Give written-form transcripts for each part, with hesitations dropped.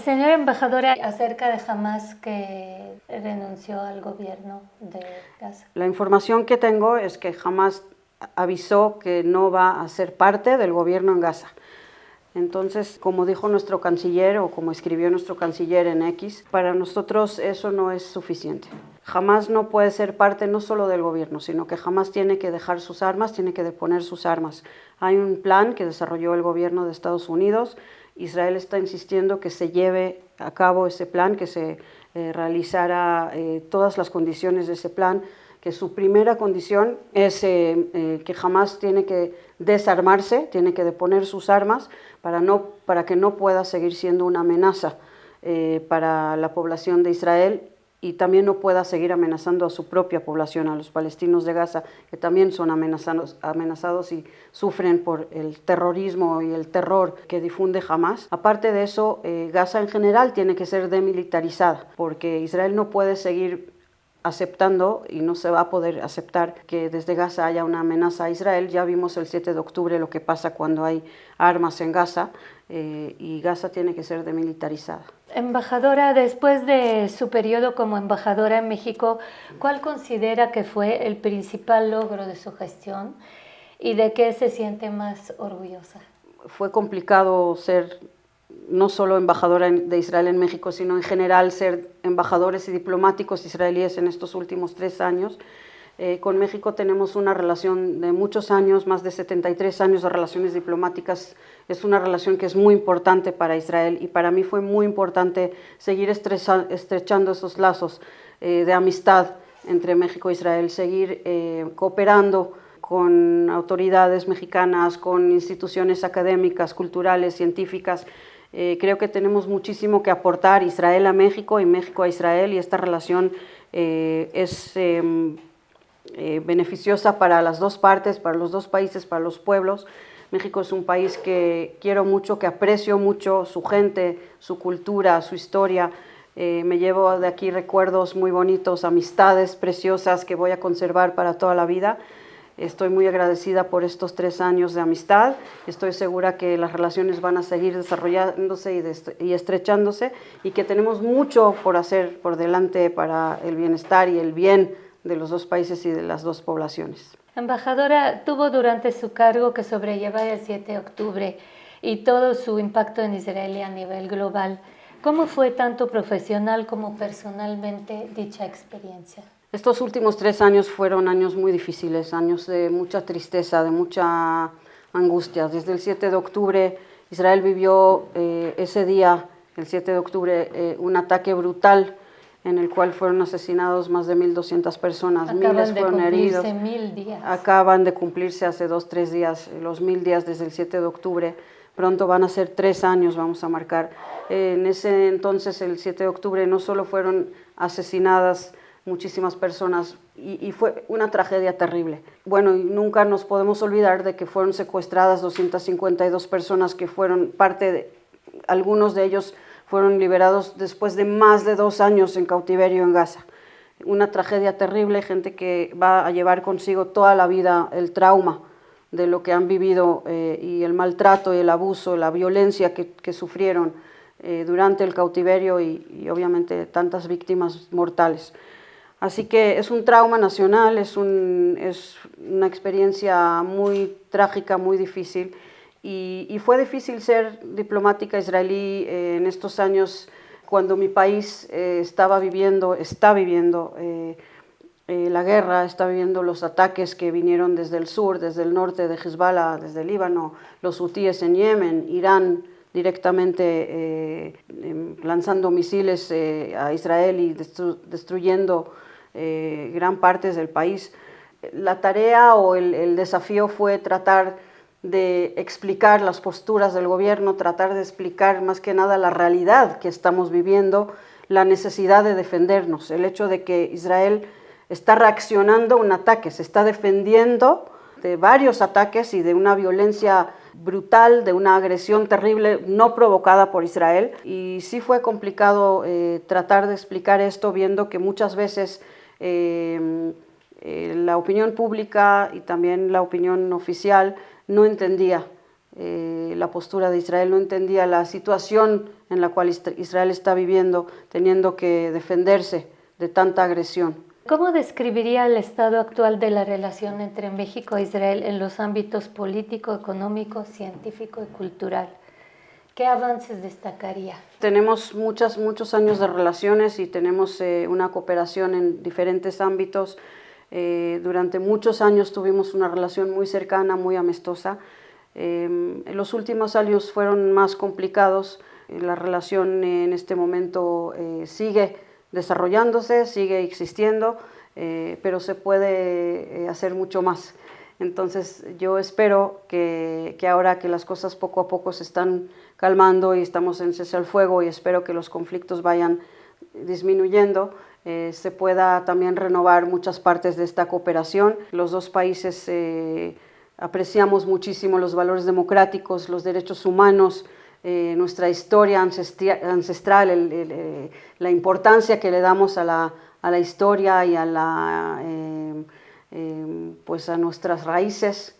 Señora embajadora, acerca de Hamás que renunció al gobierno de Gaza. La información que tengo es que Hamás avisó que no va a ser parte del gobierno en Gaza. Entonces, como dijo nuestro canciller o como escribió nuestro canciller en X, para nosotros eso no es suficiente. Hamás no puede ser parte no solo del gobierno, sino que Hamás tiene que dejar sus armas, tiene que deponer sus armas. Hay un plan que desarrolló el gobierno de Estados Unidos. Israel está insistiendo que se lleve a cabo ese plan, que se realizara todas las condiciones de ese plan, que su primera condición es que Hamás tiene que desarmarse, tiene que deponer sus armas para que no pueda seguir siendo una amenaza para la población de Israel y también no pueda seguir amenazando a su propia población, a los palestinos de Gaza, que también son amenazados y sufren por el terrorismo y el terror que difunde Hamás. Aparte de eso, Gaza en general tiene que ser demilitarizada, porque Israel no puede seguir aceptando y no se va a poder aceptar que desde Gaza haya una amenaza a Israel. Ya vimos el 7 de octubre lo que pasa cuando hay armas en Gaza y Gaza tiene que ser demilitarizada. Embajadora, después de su periodo como embajadora en México, ¿cuál considera que fue el principal logro de su gestión y de qué se siente más orgullosa? Fue complicado ser no solo embajadora de Israel en México, sino en general ser embajadores y diplomáticos israelíes en estos últimos 3 años. Con México tenemos una relación de muchos años, más de 73 años de relaciones diplomáticas. Es una relación que es muy importante para Israel y para mí fue muy importante seguir estrechando esos lazos de amistad entre México e Israel, seguir cooperando con autoridades mexicanas, con instituciones académicas, culturales, científicas. Creo que tenemos muchísimo que aportar, Israel a México y México a Israel, y esta relación es beneficiosa para las dos partes, para los dos países, para los pueblos. México es un país que quiero mucho, que aprecio mucho, su gente, su cultura, su historia. Me llevo de aquí recuerdos muy bonitos, amistades preciosas que voy a conservar para toda la vida. Estoy muy agradecida por estos 3 años de amistad. Estoy segura que las relaciones van a seguir desarrollándose y estrechándose y que tenemos mucho por hacer por delante para el bienestar y el bien de los dos países y de las dos poblaciones. Embajadora, tuvo durante su cargo que sobrellevar el 7 de octubre y todo su impacto en Israel a nivel global. ¿Cómo fue tanto profesional como personalmente dicha experiencia? Estos últimos 3 años fueron años muy difíciles, años de mucha tristeza, de mucha angustia. Desde el 7 de octubre, Israel vivió ese día, el 7 de octubre, un ataque brutal en el cual fueron asesinados más de 1.200 personas, miles fueron heridos. 1000 días. Acaban de cumplirse hace 2-3 días, los 1000 días desde el 7 de octubre. Pronto van a ser 3 años, vamos a marcar. En ese entonces, el 7 de octubre, no solo fueron asesinadas muchísimas personas y fue una tragedia terrible. Bueno, y nunca nos podemos olvidar de que fueron secuestradas 252 personas que fueron parte de, algunos de ellos fueron liberados después de más de 2 años en cautiverio en Gaza. Una tragedia terrible, gente que va a llevar consigo toda la vida el trauma de lo que han vivido y el maltrato y el abuso, la violencia que sufrieron durante el cautiverio y obviamente tantas víctimas mortales. Así que es un trauma nacional, es una experiencia muy trágica, muy difícil. Y fue difícil ser diplomática israelí en estos años cuando mi país está viviendo la guerra, está viviendo los ataques que vinieron desde el sur, desde el norte de Hezbollah, desde el Líbano, los hutíes en Yemen, Irán directamente lanzando misiles a Israel y destruyendo gran partes del país. La tarea o el desafío fue tratar de explicar las posturas del gobierno, tratar de explicar más que nada la realidad que estamos viviendo, la necesidad de defendernos, el hecho de que Israel está reaccionando a un ataque, se está defendiendo de varios ataques y de una violencia brutal, de una agresión terrible no provocada por Israel. Y sí fue complicado tratar de explicar esto, viendo que muchas veces la opinión pública y también la opinión oficial no entendía la postura de Israel, no entendía la situación en la cual Israel está viviendo, teniendo que defenderse de tanta agresión. ¿Cómo describiría el estado actual de la relación entre México e Israel en los ámbitos político, económico, científico y cultural? ¿Qué avances destacaría? Tenemos muchos años de relaciones y tenemos una cooperación en diferentes ámbitos. Durante muchos años tuvimos una relación muy cercana, muy amistosa. Los últimos años fueron más complicados. La relación en este momento sigue desarrollándose, sigue existiendo, pero se puede hacer mucho más. Entonces yo espero que ahora que las cosas poco a poco se están calmando y estamos en cese al fuego, y espero que los conflictos vayan disminuyendo, se pueda también renovar muchas partes de esta cooperación. Los dos países apreciamos muchísimo los valores democráticos, los derechos humanos, nuestra historia ancestral, la importancia que le damos a la historia y a pues a nuestras raíces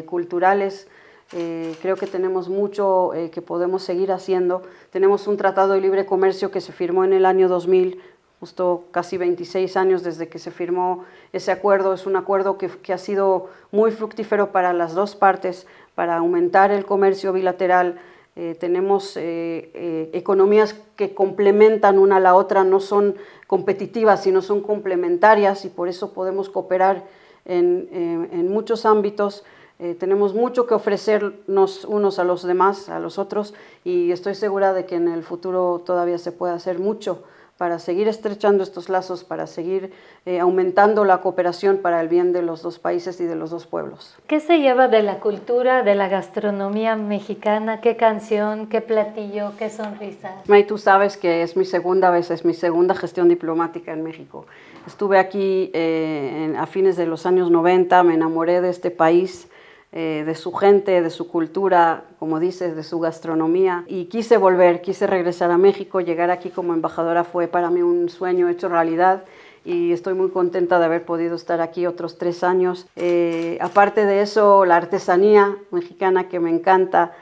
culturales. Creo que tenemos mucho que podemos seguir haciendo. Tenemos un tratado de libre comercio que se firmó en el año 2000, justo casi 26 años desde que se firmó ese acuerdo. Es un acuerdo que ha sido muy fructífero para las dos partes, para aumentar el comercio bilateral. Tenemos economías que complementan una a la otra, no son competitivas, sino son complementarias, y por eso podemos cooperar en muchos ámbitos. Tenemos mucho que ofrecernos unos a los demás, a los otros, y estoy segura de que en el futuro todavía se puede hacer mucho para seguir estrechando estos lazos, para seguir aumentando la cooperación para el bien de los dos países y de los dos pueblos. ¿Qué se lleva de la cultura, de la gastronomía mexicana? ¿Qué canción, qué platillo, qué sonrisa? May, tú sabes que es mi segunda vez, es mi segunda gestión diplomática en México. Estuve aquí a fines de los años 90, me enamoré de este país, de su gente, de su cultura, como dices, de su gastronomía, y quise volver, quise regresar a México. Llegar aquí como embajadora fue para mí un sueño hecho realidad, y estoy muy contenta de haber podido estar aquí otros 3 años. Aparte de eso, la artesanía mexicana que me encanta,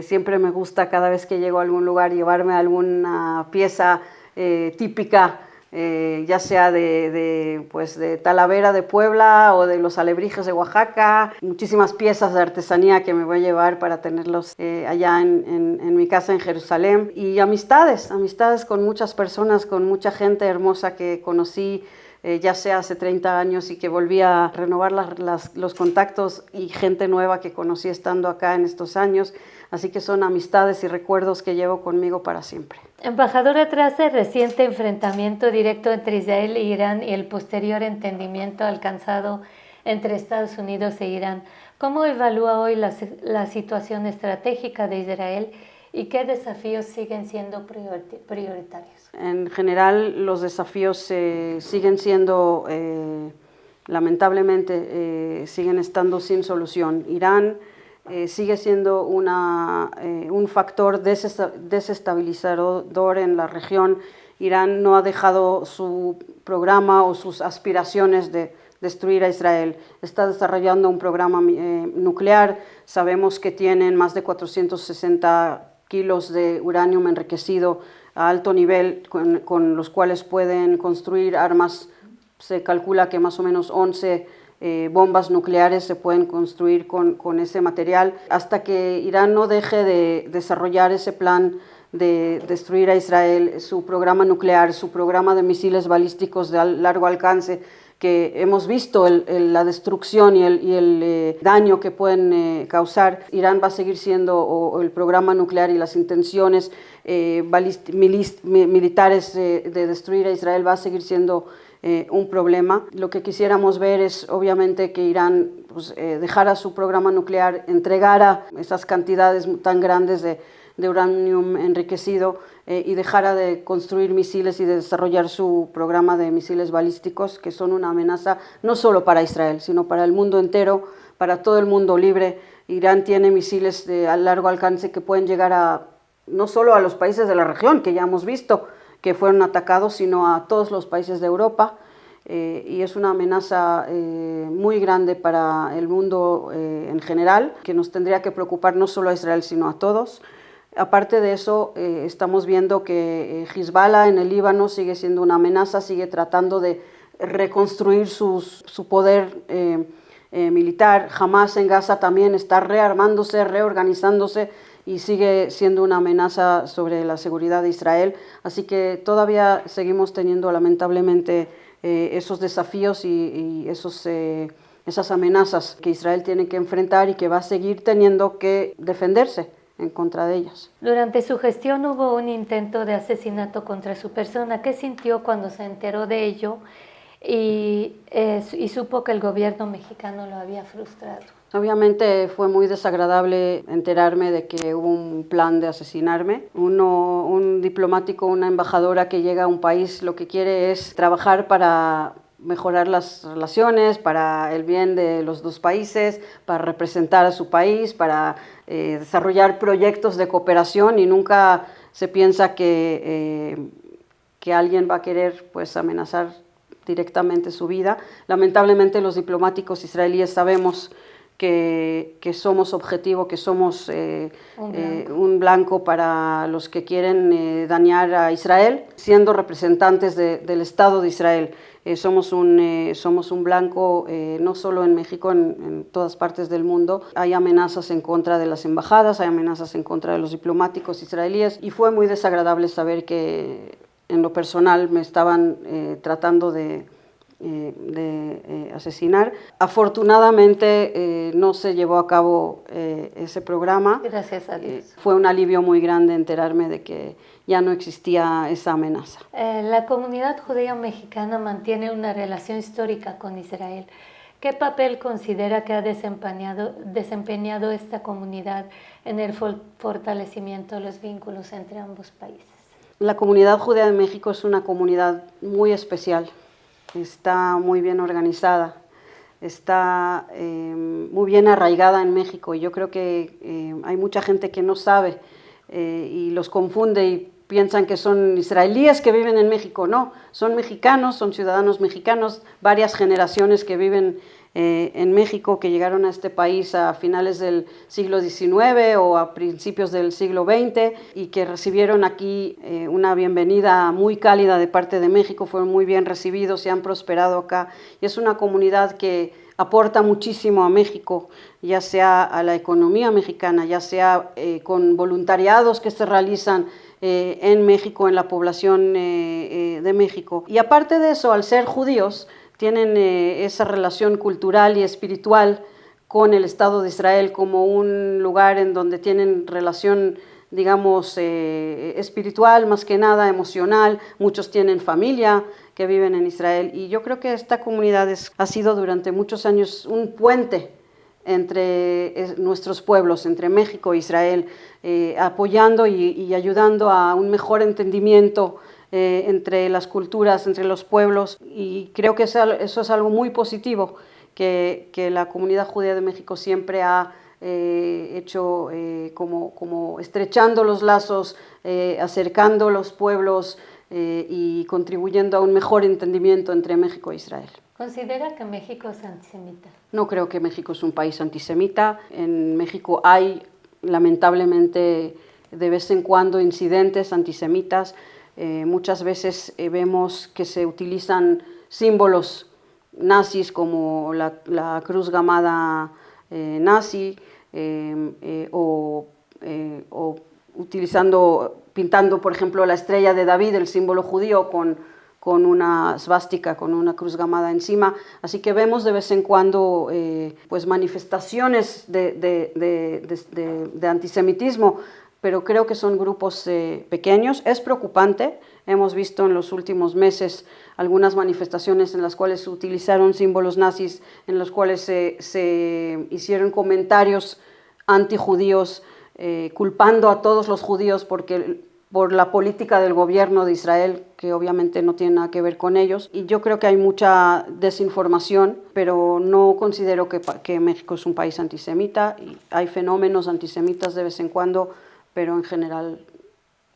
siempre me gusta cada vez que llego a algún lugar llevarme alguna pieza típica, ya sea de Talavera de Puebla o de los alebrijes de Oaxaca. Muchísimas piezas de artesanía que me voy a llevar para tenerlos allá en mi casa en Jerusalén. Y amistades con muchas personas, con mucha gente hermosa que conocí, ya sea hace 30 años, y que volví a renovar los contactos, y gente nueva que conocí estando acá en estos años. Así que son amistades y recuerdos que llevo conmigo para siempre. Embajadora, tras el reciente enfrentamiento directo entre Israel e Irán y el posterior entendimiento alcanzado entre Estados Unidos e Irán, ¿cómo evalúa hoy la situación estratégica de Israel y qué desafíos siguen siendo prioritarios? En general, los desafíos siguen siendo, lamentablemente, siguen estando sin solución. Irán sigue siendo un factor desestabilizador en la región. Irán no ha dejado su programa o sus aspiraciones de destruir a Israel. Está desarrollando un programa nuclear. Sabemos que tienen más de 460 kilos de uranio enriquecido a alto nivel, con los cuales pueden construir armas. Se calcula que más o menos 11 bombas nucleares se pueden construir con ese material. Hasta que Irán no deje de desarrollar ese plan de destruir a Israel, su programa nuclear, su programa de misiles balísticos de largo alcance, que hemos visto la destrucción y el daño que pueden causar, Irán va a seguir siendo, o el programa nuclear y las intenciones militares de destruir a Israel va a seguir siendo un problema. Lo que quisiéramos ver es obviamente que Irán dejara su programa nuclear, entregara esas cantidades tan grandes de uranio enriquecido y dejara de construir misiles y de desarrollar su programa de misiles balísticos, que son una amenaza no solo para Israel, sino para el mundo entero, para todo el mundo libre. Irán tiene misiles a largo alcance que pueden llegar no solo a los países de la región, que ya hemos visto que fueron atacados, sino a todos los países de Europa. y es una amenaza muy grande para el mundo en general, que nos tendría que preocupar no solo a Israel, sino a todos. Aparte de eso, estamos viendo que Hezbollah en el Líbano sigue siendo una amenaza, sigue tratando de reconstruir su poder militar. Hamas en Gaza también está rearmándose, reorganizándose y sigue siendo una amenaza sobre la seguridad de Israel. Así que todavía seguimos teniendo lamentablemente esos desafíos y esas amenazas que Israel tiene que enfrentar y que va a seguir teniendo que defenderse en contra de ellas. Durante su gestión hubo un intento de asesinato contra su persona. ¿Qué sintió cuando se enteró de ello y supo que el gobierno mexicano lo había frustrado? Obviamente fue muy desagradable enterarme de que hubo un plan de asesinarme. Un diplomático, una embajadora que llega a un país lo que quiere es trabajar para mejorar las relaciones, para el bien de los dos países, para representar a su país, para desarrollar proyectos de cooperación, y nunca se piensa que alguien va a querer pues amenazar directamente su vida. Lamentablemente los diplomáticos israelíes sabemos que somos objetivo, que somos un blanco para los que quieren dañar a Israel, siendo representantes del Estado de Israel. Somos un blanco no solo en México, en todas partes del mundo. Hay amenazas en contra de las embajadas, hay amenazas en contra de los diplomáticos israelíes, y fue muy desagradable saber que en lo personal me estaban tratando de asesinar. Afortunadamente no se llevó a cabo ese programa. Gracias a Dios. Fue un alivio muy grande enterarme de que ya no existía esa amenaza. La comunidad judía mexicana mantiene una relación histórica con Israel. ¿Qué papel considera que ha desempeñado esta comunidad en el fortalecimiento de los vínculos entre ambos países? La comunidad judía de México es una comunidad muy especial. Está muy bien organizada, está muy bien arraigada en México. Yo creo que hay mucha gente que no sabe y los confunde y piensan que son israelíes que viven en México. No, son mexicanos, son ciudadanos mexicanos, varias generaciones que viven en México, que llegaron a este país a finales del siglo XIX o a principios del siglo XX y que recibieron aquí una bienvenida muy cálida de parte de México, fueron muy bien recibidos y han prosperado acá. Y es una comunidad que aporta muchísimo a México, ya sea a la economía mexicana, ya sea con voluntariados que se realizan en México, en la población de México. Y aparte de eso, al ser judíos, tienen esa relación cultural y espiritual con el Estado de Israel como un lugar en donde tienen relación, digamos, espiritual, más que nada emocional. Muchos tienen familia que viven en Israel, y yo creo que esta comunidad ha sido durante muchos años un puente entre nuestros pueblos, entre México e Israel, apoyando y ayudando a un mejor entendimiento entre las culturas, entre los pueblos, y creo que eso es algo muy positivo que la comunidad judía de México siempre ha hecho, como estrechando los lazos, acercando los pueblos y contribuyendo a un mejor entendimiento entre México e Israel. ¿Considera que México es antisemita? No creo que México es un país antisemita. En México hay, lamentablemente, de vez en cuando incidentes antisemitas. Muchas veces vemos que se utilizan símbolos nazis como la cruz gamada nazi, o pintando, por ejemplo, la estrella de David, el símbolo judío, con una svástica, con una cruz gamada encima. Así que vemos de vez en cuando pues manifestaciones de antisemitismo, pero creo que son grupos pequeños. Es preocupante. Hemos visto en los últimos meses algunas manifestaciones en las cuales se utilizaron símbolos nazis, en los cuales se hicieron comentarios antijudíos, culpando a todos los judíos por la política del gobierno de Israel, que obviamente no tiene nada que ver con ellos. Y yo creo que hay mucha desinformación, pero no considero que México es un país antisemita. Y hay fenómenos antisemitas de vez en cuando, pero en general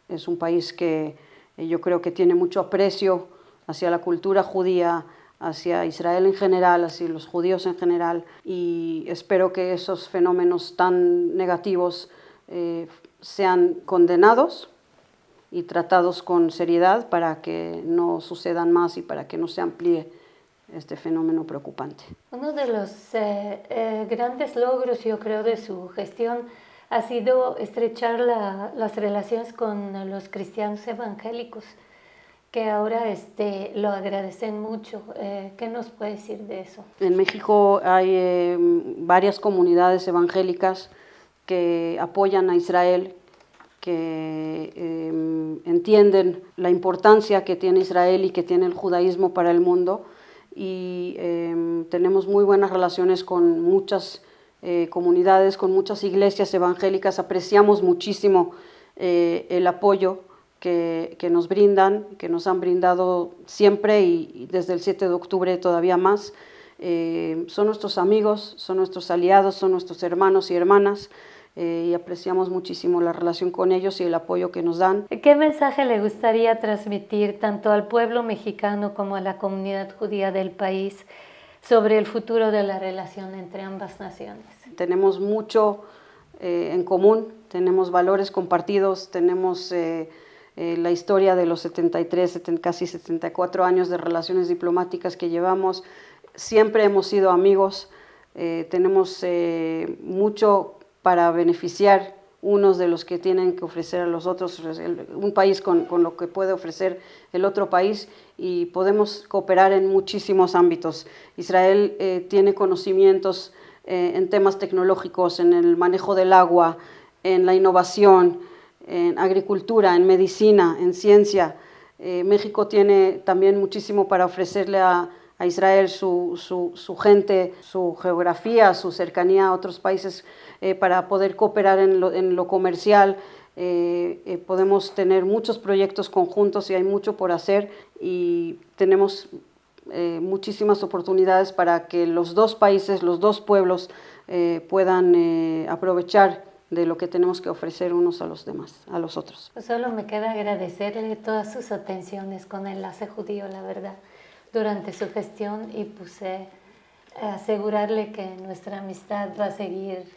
es un país que yo creo que tiene mucho aprecio hacia la cultura judía, hacia Israel en general, hacia los judíos en general, y espero que esos fenómenos tan negativos sean condenados y tratados con seriedad para que no sucedan más y para que no se amplíe este fenómeno preocupante. Uno de los grandes logros, yo creo, de su gestión ha sido estrechar las relaciones con los cristianos evangélicos, que ahora lo agradecen mucho. ¿Qué nos puede decir de eso? En México hay varias comunidades evangélicas que apoyan a Israel, que entienden la importancia que tiene Israel y que tiene el judaísmo para el mundo, y tenemos muy buenas relaciones con muchas comunidades, con muchas iglesias evangélicas. Apreciamos muchísimo el apoyo que nos brindan, que nos han brindado siempre y desde el 7 de octubre todavía más. Son nuestros amigos, son nuestros aliados, son nuestros hermanos y hermanas, y apreciamos muchísimo la relación con ellos y el apoyo que nos dan. ¿Qué mensaje le gustaría transmitir tanto al pueblo mexicano como a la comunidad judía del país sobre el futuro de la relación entre ambas naciones? Tenemos mucho en común, tenemos valores compartidos, tenemos la historia de los 73, casi 74 años de relaciones diplomáticas que llevamos. Siempre hemos sido amigos, tenemos mucho para beneficiar unos de los que tienen que ofrecer a los otros, un país con lo que puede ofrecer el otro país, y podemos cooperar en muchísimos ámbitos. Israel tiene conocimientos en temas tecnológicos, en el manejo del agua, en la innovación, en agricultura, en medicina, en ciencia. México tiene también muchísimo para ofrecerle a Israel, su gente, su geografía, su cercanía a otros países, para poder cooperar en lo comercial. Podemos tener muchos proyectos conjuntos y hay mucho por hacer, y tenemos muchísimas oportunidades para que los dos países, los dos pueblos puedan aprovechar de lo que tenemos que ofrecer unos a los demás, a los otros. Pues solo me queda agradecerle todas sus atenciones con Enlace Judío, la verdad, durante su gestión, y pues asegurarle que nuestra amistad va a seguir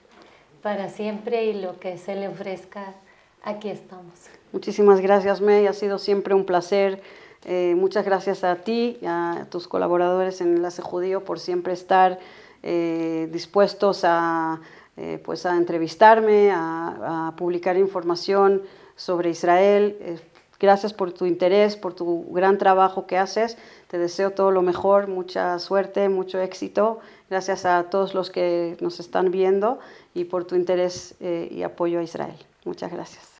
para siempre, y lo que se le ofrezca, aquí estamos. Muchísimas gracias, May, ha sido siempre un placer. Muchas gracias a ti y a tus colaboradores en Enlace Judío por siempre estar dispuestos a entrevistarme, a publicar información sobre Israel. Gracias por tu interés, por tu gran trabajo que haces. Te deseo todo lo mejor, mucha suerte, mucho éxito. Gracias a todos los que nos están viendo y por tu interés y apoyo a Israel. Muchas gracias.